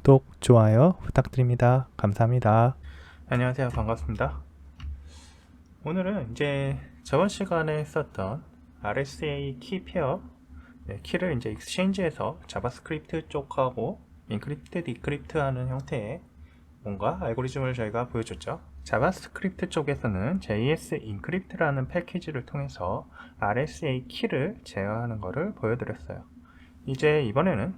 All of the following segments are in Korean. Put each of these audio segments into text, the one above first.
구독, 좋아요 부탁드립니다. 감사합니다. 안녕하세요. 반갑습니다. 오늘은 이제 저번 시간에 썼던 RSA 키 페어 키를 이제 익스체인지에서 자바스크립트 쪽하고 인크립트, 디크립트 하는 형태의 뭔가 알고리즘을 저희가 보여줬죠. 자바스크립트 쪽에서는 JS 인크립트라는 패키지를 통해서 RSA 키를 제어하는 것을 보여드렸어요. 이제 이번에는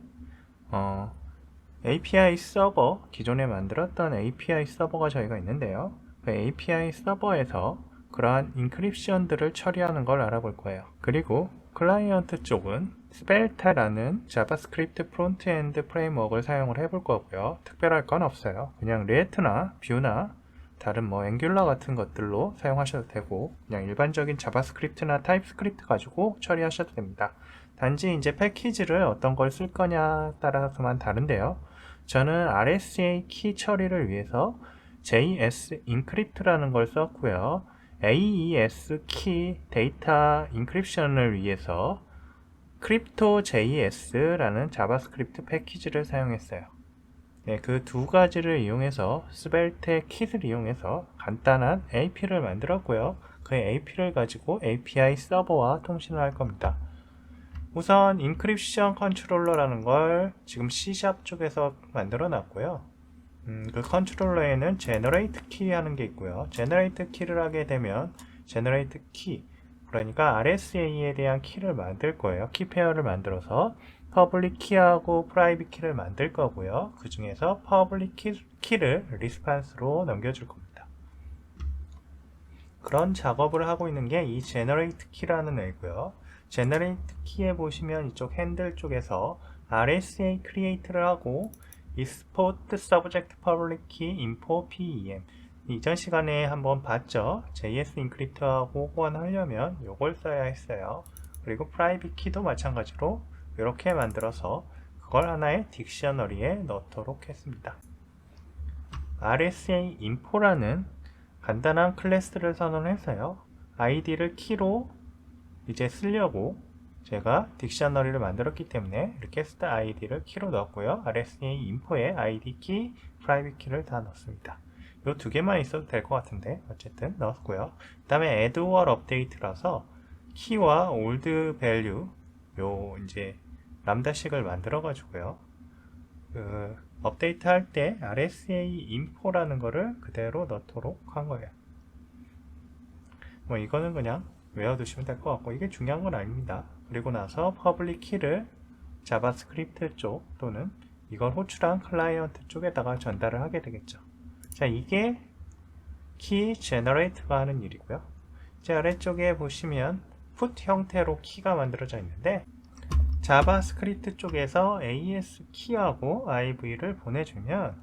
API 서버, 기존에 만들었던 API 서버가 저희가 있는데요. 그 API 서버에서 그러한 인크립션들을 처리하는 걸 알아볼 거예요. 그리고 클라이언트 쪽은 스펠타라는 자바스크립트 프론트엔드 프레임워크를 사용을 해볼 거고요. 특별할 건 없어요. 그냥 리액트나 뷰나 다른 뭐 앵귤러 같은 것들로 사용하셔도 되고, 그냥 일반적인 자바스크립트나 타입스크립트 가지고 처리하셔도 됩니다. 단지 이제 패키지를 어떤 걸 쓸 거냐 따라서만 다른데요. 저는 RSA 키 처리를 위해서 JS 인크립트라는 걸 썼고요. AES 키 데이터 인크립션을 위해서 crypto.js라는 자바스크립트 패키지를 사용했어요. 그 두 가지를 이용해서 스벨테 킷을 이용해서 간단한 AP를 만들었고요. 그 AP를 가지고 API 서버와 통신을 할 겁니다. 우선 인크립션 컨트롤러라는 걸 지금 C# 쪽에서 만들어 놨고요. 그 컨트롤러에는 generate key 하는 게 있고요. generate key를 하게 되면 generate key, 그러니까 RSA에 대한 키를 만들 거예요. 키 페어를 만들어서 public key하고 private key를 만들 거고요. 그 중에서 public key를 response로 넘겨줄 겁니다. 그런 작업을 하고 있는 게 이 generate key라는 애고요. generate key에 보시면 이쪽 핸들 쪽에서 RSA create를 하고 export subject public key info PEM, 이전 시간에 한번 봤죠. JS 인크립트하고 호환하려면 이걸 써야 했어요. 그리고 private key도 마찬가지로 이렇게 만들어서 그걸 하나의 딕셔너리에 넣도록 했습니다. RSA info라는 간단한 클래스를 선언해서요. id를 키로 이제 쓰려고 제가 딕셔너리를 만들었기 때문에 이렇게 스타 id를 키로 넣었고요. RSA info에 id 키, private 키를 다 넣습니다. 이 두 개만 있어도 될 것 같은데 어쨌든 넣었고요. 그 다음에 add or update라서 키와 old value 요 이제 람다식을 만들어 가지고요. 그 업데이트 할 때 RSA info라는 거를 그대로 넣도록 한 거예요. 뭐 이거는 그냥 외워두시면 될 것 같고, 이게 중요한 건 아닙니다. 그리고 나서 public key를 자바스크립트 쪽 또는 이걸 호출한 클라이언트 쪽에다가 전달을 하게 되겠죠. 자, 이게 key generate가 하는 일이고요. 제 아래쪽에 보시면 put 형태로 키가 만들어져 있는데, 자바스크립트 쪽에서 AES 키하고 IV를 보내주면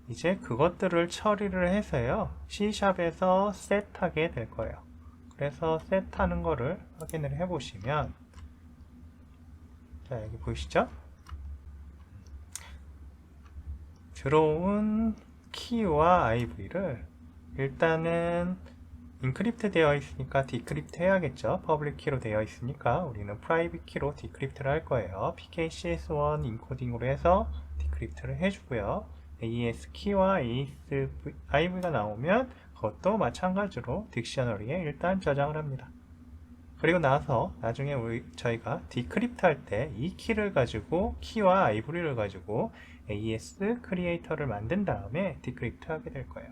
이제 그것들을 처리를 해서요, C샵에서 set하게 될 거예요. 그래서 set하는 거를 확인을 해 보시면, 자, 여기 보이시죠? 들어온 키와 IV를 일단은 인크립트 되어 있으니까 디크립트 해야겠죠. 퍼블릭 키로 되어 있으니까 우리는 프라이빗 키로 디크립트를 할 거예요. PKCS1 인코딩으로 해서 디크립트를 해주고요. AES 키와 AES IV가 나오면 그것도 마찬가지로 딕셔너리에 일단 저장을 합니다. 그리고 나서 나중에 저희가 디크립트 할 때 이 키를 가지고 키와 IV를 가지고 AES 크리에이터를 만든 다음에 디크립트 하게 될 거예요.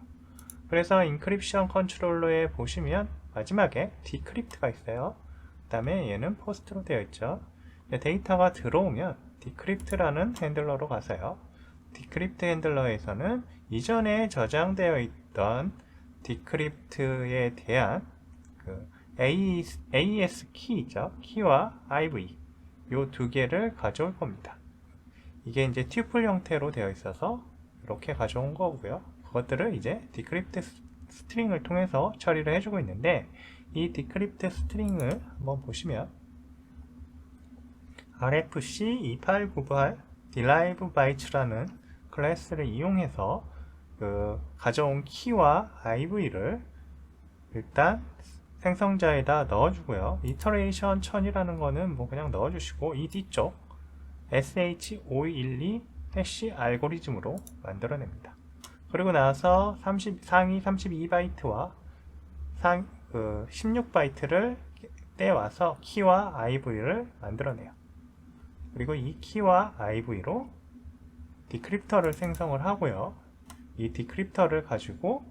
그래서 인크립션 컨트롤러에 보시면 마지막에 디크립트가 있어요. 그 다음에 얘는 포스트로 되어 있죠. 데이터가 들어오면 디크립트라는 핸들러로 가서요. 디크립트 핸들러에서는 이전에 저장되어 있던 디크립트에 대한 그 AES 키죠. 키와 IV 이 두 개를 가져올 겁니다. 이게 이제 튜플 형태로 되어 있어서 이렇게 가져온 거고요. 그것들을 이제 디크립트 스트링을 통해서 처리를 해주고 있는데, 이 디크립트 스트링을 한번 보시면 RFC 2898 derive bytes라는 클래스를 이용해서 그 가져온 키와 IV를 일단 생성자에다 넣어주고요. 이터레이션 1000이라는 거는 뭐 그냥 넣어주시고, 이 뒤쪽 SH512 해시 알고리즘으로 만들어냅니다. 그리고 나서 상위 32바이트와 16바이트를 떼와서 키와 IV를 만들어내요. 그리고 이 키와 IV로 디크립터를 생성을 하고요. 이 디크립터를 가지고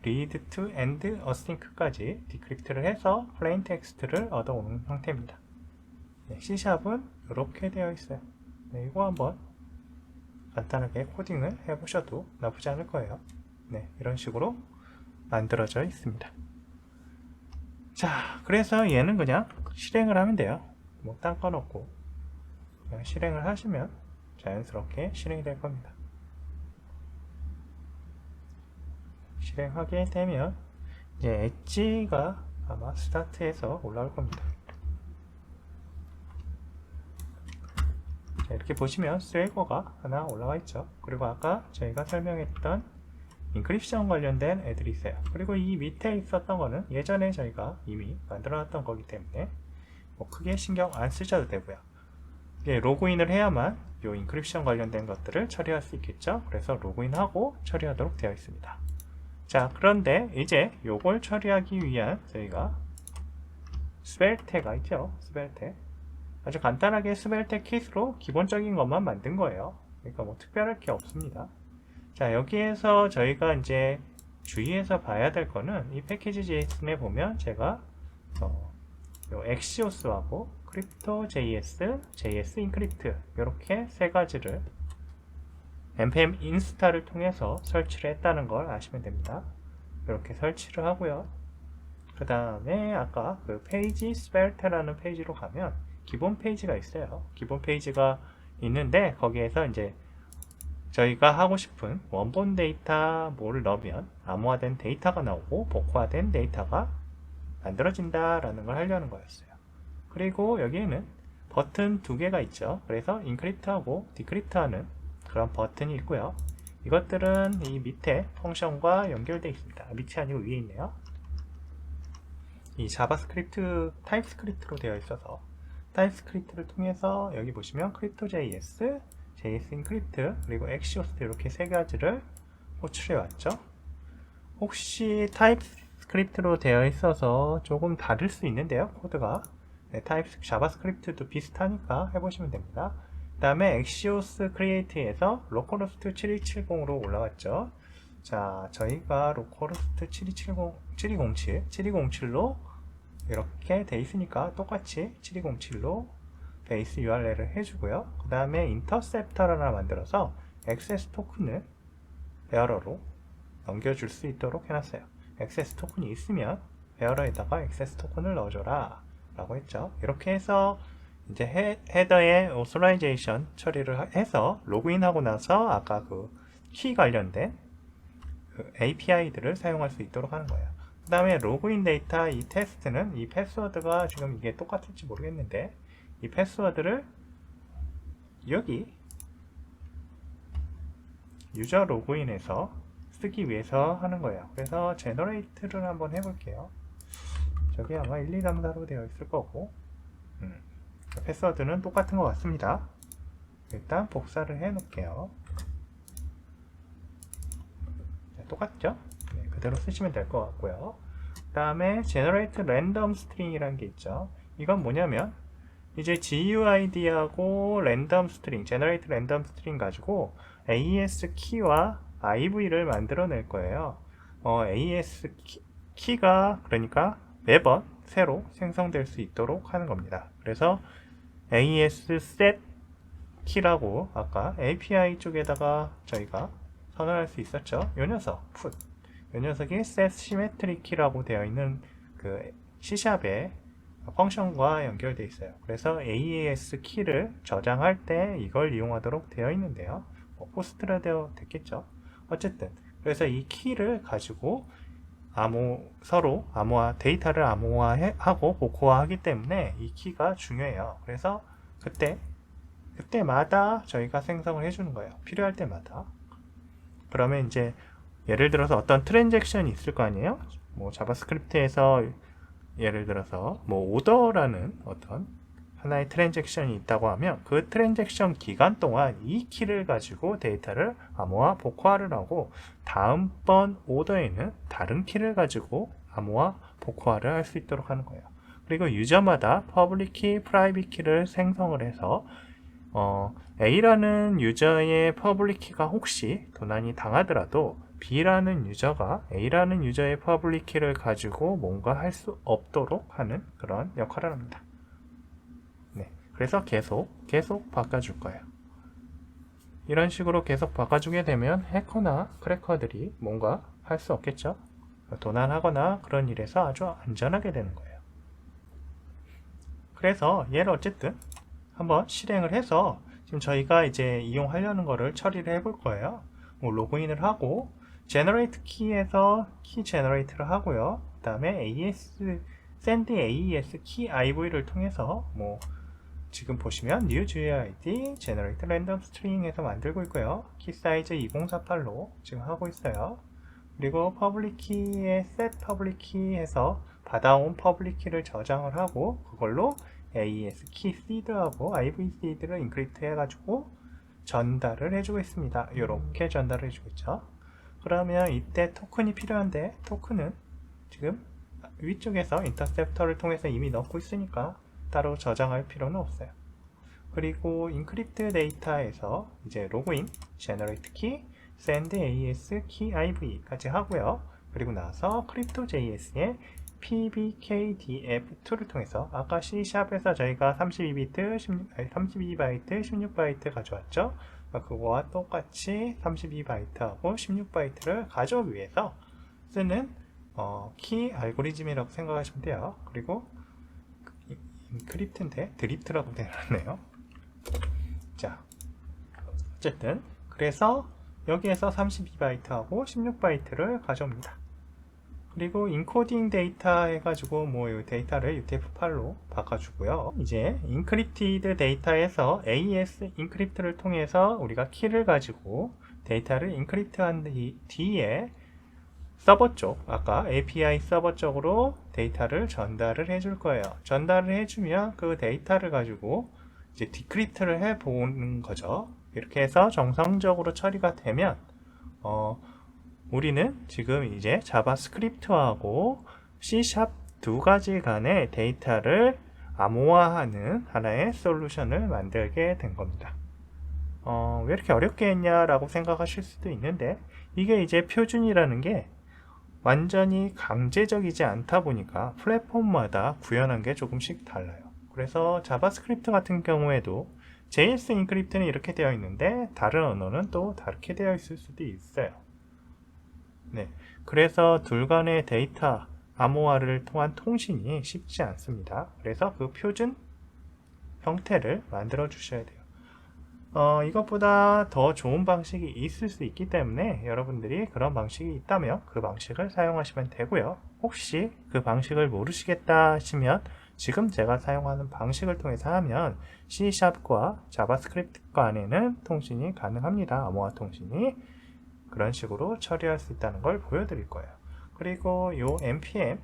read to end async까지 디크립트를 해서 plain 텍스트를 얻어오는 형태입니다. 네, C샵은 이렇게 되어 있어요. 네, 이거 한번 간단하게 코딩을 해보셔도 나쁘지 않을 거예요. 네, 이런 식으로 만들어져 있습니다. 자, 그래서 얘는 그냥 실행을 하면 돼요. 뭐 딴 건 없고 그냥 실행을 하시면 자연스럽게 실행이 될 겁니다. 실행하게 되면 이제 엣지가 아마 스타트에서 올라올 겁니다. 자, 이렇게 보시면 스웨거가 하나 올라와 있죠. 그리고 아까 저희가 설명했던 인크립션 관련된 애들이 있어요. 그리고 이 밑에 있었던 거는 예전에 저희가 이미 만들어 놨던 거기 때문에 뭐 크게 신경 안 쓰셔도 되고요. 로그인을 해야만 이 인크립션 관련된 것들을 처리할 수 있겠죠. 그래서 로그인하고 처리하도록 되어 있습니다. 자, 그런데 이제 요걸 처리하기 위한 저희가 스벨테가 있죠. 스벨테. 아주 간단하게 스벨테 킷으로 기본적인 것만 만든 거예요. 그러니까 뭐 특별할 게 없습니다. 자, 여기에서 저희가 이제 주의해서 봐야 될 거는 이 패키지 JSON에 보면 제가 요 엑시오스하고 crypto.js, JS encrypt 이렇게 세 가지를 npm insta를 통해서 설치를 했다는 걸 아시면 됩니다. 이렇게 설치를 하고요. 그 다음에 아까 그 페이지 스벨테라는 페이지로 가면 기본 페이지가 있어요. 기본 페이지가 있는데 거기에서 이제 저희가 하고 싶은 원본 데이터 뭐를 넣으면 암호화된 데이터가 나오고 복호화된 데이터가 만들어진다 라는 걸 하려는 거였어요. 그리고 여기에는 버튼 두 개가 있죠. 그래서 인크립트하고 디크립트하는 그런 버튼이 있고요. 이것들은 이 밑에 펑션과 연결되어 있습니다. 밑이 아니고 위에 있네요. 이 자바스크립트 타입스크립트로 되어 있어서 타입스크립트를 통해서 여기 보시면 crypto.js, JS encrypt 그리고 Axios 이렇게 세 가지를 호출해 왔죠. 혹시 타입스크립트로 되어 있어서 조금 다를 수 있는데요. 코드가 자바스크립트도 비슷하니까 해보시면 됩니다. 그 다음에 Axios Create에서 localhost 7270으로 올라왔죠. 자, 저희가 localhost 7207로 이렇게 돼 있으니까 똑같이 7207로 베이스 URL을 해주고요. 그 다음에 인터셉터를 하나 만들어서 액세스 토큰을 베어러로 넘겨줄 수 있도록 해놨어요. 액세스 토큰이 있으면 베어러에다가 액세스 토큰을 넣어줘라 라고 했죠. 이렇게 해서 이제 헤더에 오소라이제이션 처리를 해서 로그인하고 나서 아까 그 키 관련된 그 API들을 사용할 수 있도록 하는 거예요. 그 다음에 로그인 데이터 이 테스트는 이 패스워드가 지금 이게 똑같을지 모르겠는데 이 패스워드를 여기 유저 로그인에서 쓰기 위해서 하는 거예요. 그래서 제너레이트를 한번 해볼게요. 저기 아마 1, 2, 3, 4로 되어 있을 거고 패스워드는 똑같은 것 같습니다. 일단 복사를 해 놓을게요. 네, 똑같죠? 네, 그대로 쓰시면 될 것 같고요. 그 다음에 generate random string이라는 게 있죠. 이건 뭐냐면 이제 GUID하고 랜덤 스트링, generate random string 가지고 AES 키와 IV를 만들어낼 거예요. AES 키가 그러니까 매번 새로 생성될 수 있도록 하는 겁니다. 그래서 AES set 키라고 아까 API 쪽에다가 저희가 선언할 수 있었죠. 요 녀석 put, 요 녀석이 set symmetry 키라고 되어 있는 그 C샵의 펑션과 연결되어 있어요. 그래서 AES 키를 저장할 때 이걸 이용하도록 되어 있는데요. 포스트라 되어 됐겠죠. 어쨌든 그래서 이 키를 가지고 서로 데이터를 암호화하고 복호화하기 때문에 이 키가 중요해요. 그래서 그때마다 저희가 생성을 해주는 거예요. 필요할 때마다. 그러면 이제 예를 들어서 어떤 트랜잭션이 있을 거 아니에요? 뭐 자바스크립트에서 예를 들어서 뭐 오더라는 어떤 하나의 트랜잭션이 있다고 하면 그 트랜잭션 기간 동안 이 키를 가지고 데이터를 암호화 복호화를 하고 다음번 오더에는 다른 키를 가지고 암호화 복호화를 할 수 있도록 하는 거예요. 그리고 유저마다 퍼블릭 키, 프라이빗 키를 생성을 해서 A라는 유저의 퍼블릭 키가 혹시 도난이 당하더라도 B라는 유저가 A라는 유저의 퍼블릭 키를 가지고 뭔가 할 수 없도록 하는 그런 역할을 합니다. 네, 그래서 계속 바꿔줄 거예요. 이런 식으로 계속 바꿔주게 되면 해커나 크래커들이 뭔가 할 수 없겠죠. 도난하거나 그런 일에서 아주 안전하게 되는 거예요. 그래서 얘를 어쨌든 한번 실행을 해서 지금 저희가 이제 이용하려는 거를 처리를 해볼 거예요. 뭐 로그인을 하고 generate key에서 key generate를 하고요. 그 다음에 send AES key IV를 통해서 뭐 지금 보시면 new GUID generate random string 해서 만들고 있고요. key size 2048로 지금 하고 있어요. 그리고 public key에 set public key 해서 받아온 public key를 저장을 하고 그걸로 AES key seed하고 IV seed를 인크립트 해가지고 전달을 해주고 있습니다. 이렇게 전달을 해주고 있죠. 그러면 이때 토큰이 필요한데 토큰은 지금 위쪽에서 인터셉터를 통해서 이미 넣고 있으니까 따로 저장할 필요는 없어요. 그리고 인크립트 데이터에서 이제 로그인, generate key, send AES key IV까지 하고요. 그리고 나서 crypto.js의 pbkdf2를 통해서 아까 C샵에서 저희가 32비트, 32바이트, 16바이트 가져왔죠. 그거와 똑같이 32바이트하고 16바이트를 가져오기 위해서 쓰는 키 알고리즘이라고 생각하시면 돼요. 그리고 인크립트인데 드립트라고 되어있네요. 자, 어쨌든 그래서 여기에서 32바이트하고 16바이트를 가져옵니다. 그리고 인코딩 데이터 해가지고 뭐 이 데이터를 UTF-8로 바꿔주고요. 이제 인크립티드 데이터에서 AES 인크립트를 통해서 우리가 키를 가지고 데이터를 인크립트한 뒤에 서버 쪽, 아까 API 서버 쪽으로 데이터를 전달을 해줄 거예요. 전달을 해주면 그 데이터를 가지고 이제 디크립트를 해보는 거죠. 이렇게 해서 정상적으로 처리가 되면 우리는 지금 이제 자바스크립트하고 C# 두 가지 간의 데이터를 암호화하는 하나의 솔루션을 만들게 된 겁니다. 왜 이렇게 어렵게 했냐라고 생각하실 수도 있는데 이게 이제 표준이라는 게 완전히 강제적이지 않다 보니까 플랫폼마다 구현한 게 조금씩 달라요. 그래서 자바스크립트 같은 경우에도 JS 인크립트는 이렇게 되어 있는데 다른 언어는 또 다르게 되어 있을 수도 있어요. 네, 그래서 둘 간의 데이터 암호화를 통한 통신이 쉽지 않습니다. 그래서 그 표준 형태를 만들어 주셔야 돼요. 이것보다 더 좋은 방식이 있을 수 있기 때문에 여러분들이 그런 방식이 있다면 그 방식을 사용하시면 되고요. 혹시 그 방식을 모르시겠다 하시면 지금 제가 사용하는 방식을 통해서 하면 C#과 자바스크립트 간에는 통신이 가능합니다. 암호화 통신이. 그런 식으로 처리할 수 있다는 걸 보여드릴 거예요. 그리고 이 npm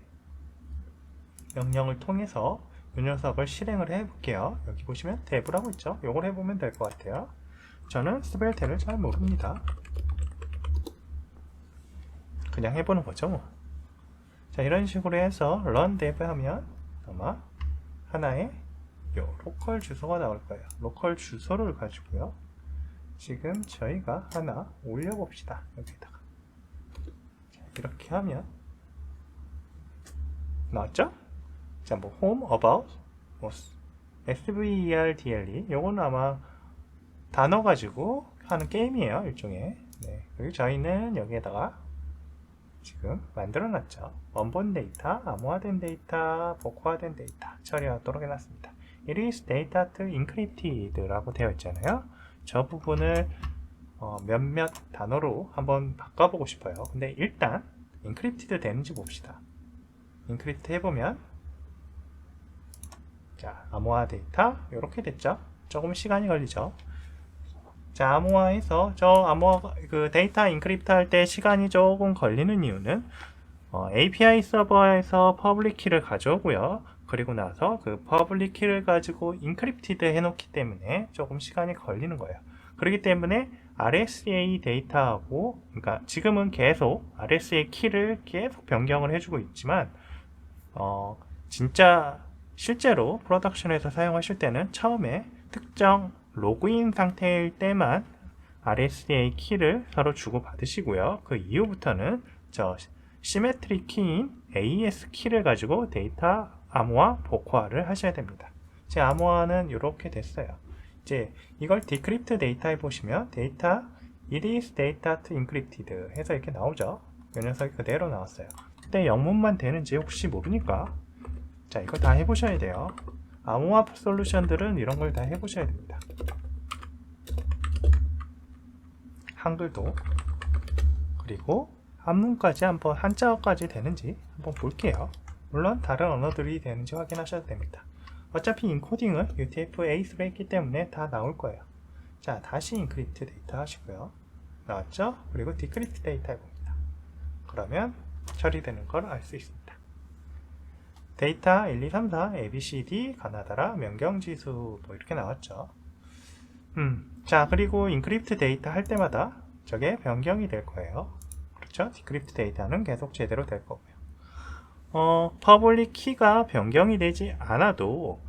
명령을 통해서 이 녀석을 실행을 해볼게요. 여기 보시면 탭이라고 있죠. 이걸 해보면 될 것 같아요. 저는 스벨테를 잘 모릅니다. 그냥 해보는 거죠 뭐. 자, 이런 식으로 해서 run dev 하면 아마 하나의 요 로컬 주소가 나올 거예요. 로컬 주소를 가지고요. 지금 저희가 하나 올려봅시다. 여기다가. 자, 이렇게 하면 나왔죠? 자, 뭐 home, about, 뭐 SVERDLE 요거는 아마 단어 가지고 하는 게임이에요. 일종의. 네. 그리고 저희는 여기에다가 지금 만들어 놨죠. 원본 데이터, 암호화된 데이터, 복호화된 데이터 처리하도록 해놨습니다. It is data to encrypted 라고 되어 있잖아요. 저 부분을 몇몇 단어로 한번 바꿔보고 싶어요. 근데 일단 encrypted 되는지 봅시다. encrypt 해보면 자, 암호화 데이터 이렇게 됐죠. 조금 시간이 걸리죠. 자, 암호화해서 암호화 그 데이터 인크립트 할 때 시간이 조금 걸리는 이유는 API 서버에서 퍼블릭 키를 가져오고요. 그리고 나서 그 퍼블릭 키를 가지고 인크립티드 해놓기 때문에 조금 시간이 걸리는 거예요. 그렇기 때문에 RSA 데이터하고, 그러니까 지금은 계속 RSA 키를 계속 변경을 해주고 있지만, 진짜 실제로 프로덕션에서 사용하실 때는 처음에 특정 로그인 상태일 때만 RSA 키를 서로 주고 받으시고요. 그 이후부터는 저 시메트리 키인 AES 키를 가지고 데이터 암호화, 복호화를 하셔야 됩니다. 제 암호화는 이렇게 됐어요. 이제 이걸 디크립트 데이터에 보시면 데이터 it is data to encrypted 해서 이렇게 나오죠. 이 녀석이 그대로 나왔어요. 근데 영문만 되는지 혹시 모르니까 자, 이거 다 해보셔야 돼요. 암호화 솔루션들은 이런 걸 다 해보셔야 됩니다. 한글도, 그리고 한문까지 한번 한자어까지 되는지 한번 볼게요. 물론 다른 언어들이 되는지 확인하셔도 됩니다. 어차피 인코딩은 UTF-8로 했기 때문에 다 나올 거예요. 자, 다시 인크립트 데이터 하시고요. 나왔죠? 그리고 디크립트 데이터 해봅니다. 그러면 처리되는 걸 알 수 있습니다. 데이터 1, 2, 3, 4, ABCD, 가나다라, 명경지수 뭐 이렇게 나왔죠. 자, 그리고 인크립트 데이터 할 때마다 저게 변경이 될 거예요. 그렇죠? 디크립트 데이터는 계속 제대로 될 거고요. 퍼블릭 키가 변경이 되지 않아도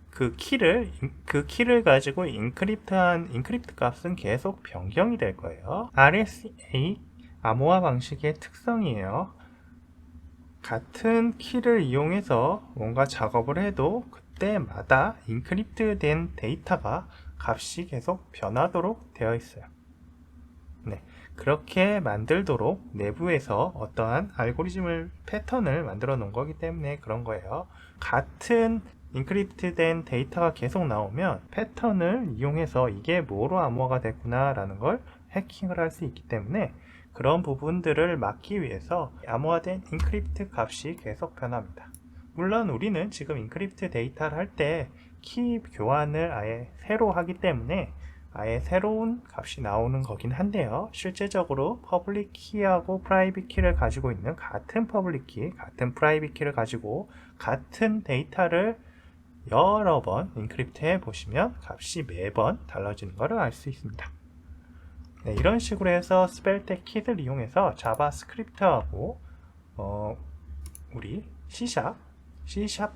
그 키를 가지고 인크립트 값은 계속 변경이 될 거예요. RSA 암호화 방식의 특성이에요. 같은 키를 이용해서 뭔가 작업을 해도 그때마다 인크립트 된 데이터가 값이 계속 변하도록 되어 있어요. 네, 그렇게 만들도록 내부에서 어떠한 패턴을 만들어 놓은 거기 때문에 그런 거예요. 같은 인크립트 된 데이터가 계속 나오면 패턴을 이용해서 이게 뭐로 암호화가 됐구나 라는 걸 해킹을 할 수 있기 때문에 그런 부분들을 막기 위해서 암호화된 인크립트 값이 계속 변합니다. 물론 우리는 지금 인크립트 데이터를 할 때 키 교환을 아예 새로 하기 때문에 아예 새로운 값이 나오는 거긴 한데요. 실제적으로 퍼블릭 키하고 프라이빗 키를 가지고 있는 같은 퍼블릭 키, 같은 프라이빗 키를 가지고 같은 데이터를 여러 번 인크립트 해 보시면 값이 매번 달라지는 것을 알 수 있습니다. 네, 이런 식으로 해서 스펠텍 킷을 이용해서 자바스크립트하고 우리 C#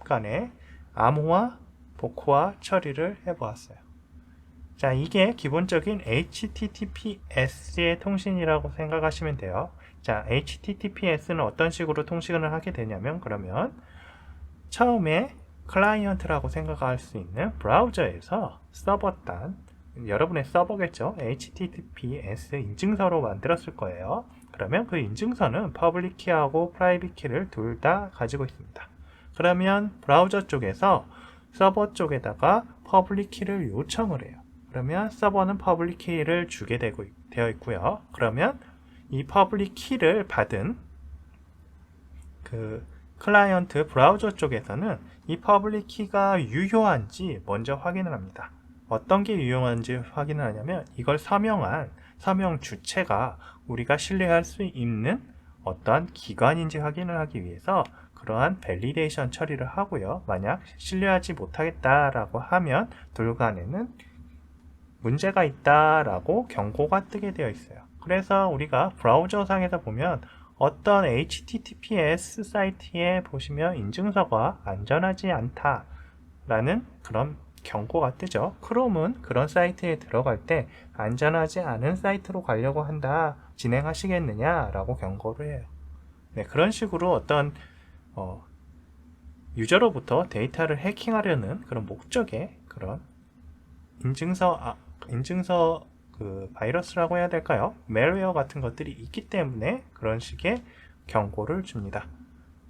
간의 암호화, 복호화 처리를 해보았어요. 자, 이게 기본적인 HTTPS의 통신이라고 생각하시면 돼요. 자, HTTPS는 어떤 식으로 통신을 하게 되냐면 그러면 처음에 클라이언트라고 생각할 수 있는 브라우저에서 서버단, 여러분의 서버겠죠? HTTPS 인증서로 만들었을 거예요. 그러면 그 인증서는 퍼블릭 키하고 프라이빗 키를 둘 다 가지고 있습니다. 그러면 브라우저 쪽에서 서버 쪽에다가 퍼블릭 키를 요청을 해요. 그러면 서버는 퍼블릭 키를 주게 되어 있고요. 그러면 이 퍼블릭 키를 받은 그 클라이언트 브라우저 쪽에서는 이 퍼블릭 키가 유효한지 먼저 확인을 합니다. 어떤 게 유효한지 확인을 하냐면 이걸 서명 주체가 우리가 신뢰할 수 있는 어떠한 기관인지 확인을 하기 위해서 그러한 밸리데이션 처리를 하고요. 만약 신뢰하지 못하겠다라고 하면 둘간에는 문제가 있다라고 경고가 뜨게 되어 있어요. 그래서 우리가 브라우저 상에서 보면 어떤 HTTPS 사이트에 보시면 인증서가 안전하지 않다라는 그런 경고가 뜨죠. 크롬은 그런 사이트에 들어갈 때 안전하지 않은 사이트로 가려고 한다, 진행하시겠느냐 라고 경고를 해요. 네, 그런 식으로 어떤 유저로부터 데이터를 해킹하려는 그런 목적의 그런 인증서 그 바이러스라고 해야 될까요? 멜웨어 같은 것들이 있기 때문에 그런 식의 경고를 줍니다.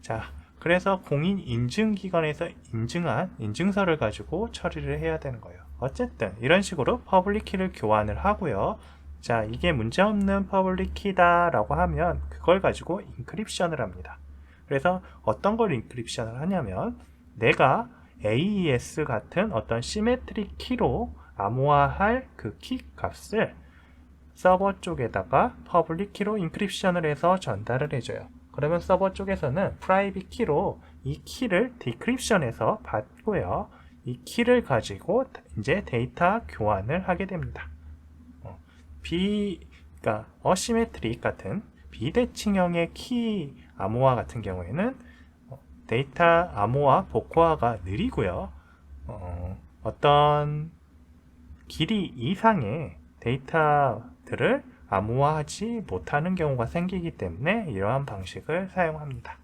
자, 그래서 공인 인증기관에서 인증한 인증서를 가지고 처리를 해야 되는 거예요. 어쨌든 이런 식으로 퍼블릭 키를 교환을 하고요. 자, 이게 문제없는 퍼블릭 키다 라고 하면 그걸 가지고 인크립션을 합니다. 그래서 어떤 걸 인크립션을 하냐면 내가 AES 같은 어떤 시메트릭 키로 암호화할 그 키 값을 서버 쪽에다가 퍼블릭 키로 인크립션을 해서 전달을 해줘요. 그러면 서버 쪽에서는 프라이빗 키로 이 키를 디크립션에서 받고요. 이 키를 가지고 이제 데이터 교환을 하게 됩니다. 그러니까 어시메트릭 같은 비대칭형의 키 암호화 같은 경우에는 데이터 암호화, 복호화가 느리고요. 어떤 길이 이상의 데이터들을 암호화하지 못하는 경우가 생기기 때문에 이러한 방식을 사용합니다.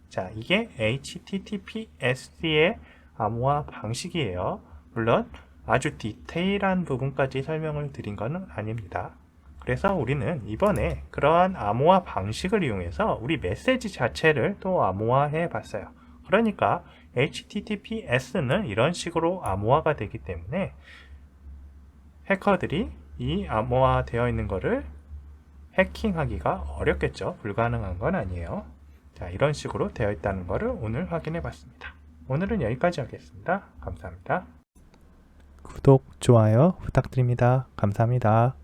자, 이게 HTTPS의 암호화 방식이에요. 물론 아주 디테일한 부분까지 설명을 드린 것은 아닙니다. 그래서 우리는 이번에 그러한 암호화 방식을 이용해서 우리 메시지 자체를 또 암호화해 봤어요. 그러니까 HTTPS는 이런 식으로 암호화가 되기 때문에 해커들이 이 암호화 되어 있는 거를 해킹하기가 어렵겠죠. 불가능한 건 아니에요. 자, 이런 식으로 되어 있다는 것을 오늘 확인해 봤습니다. 오늘은 여기까지 하겠습니다. 감사합니다. 구독, 좋아요 부탁드립니다. 감사합니다.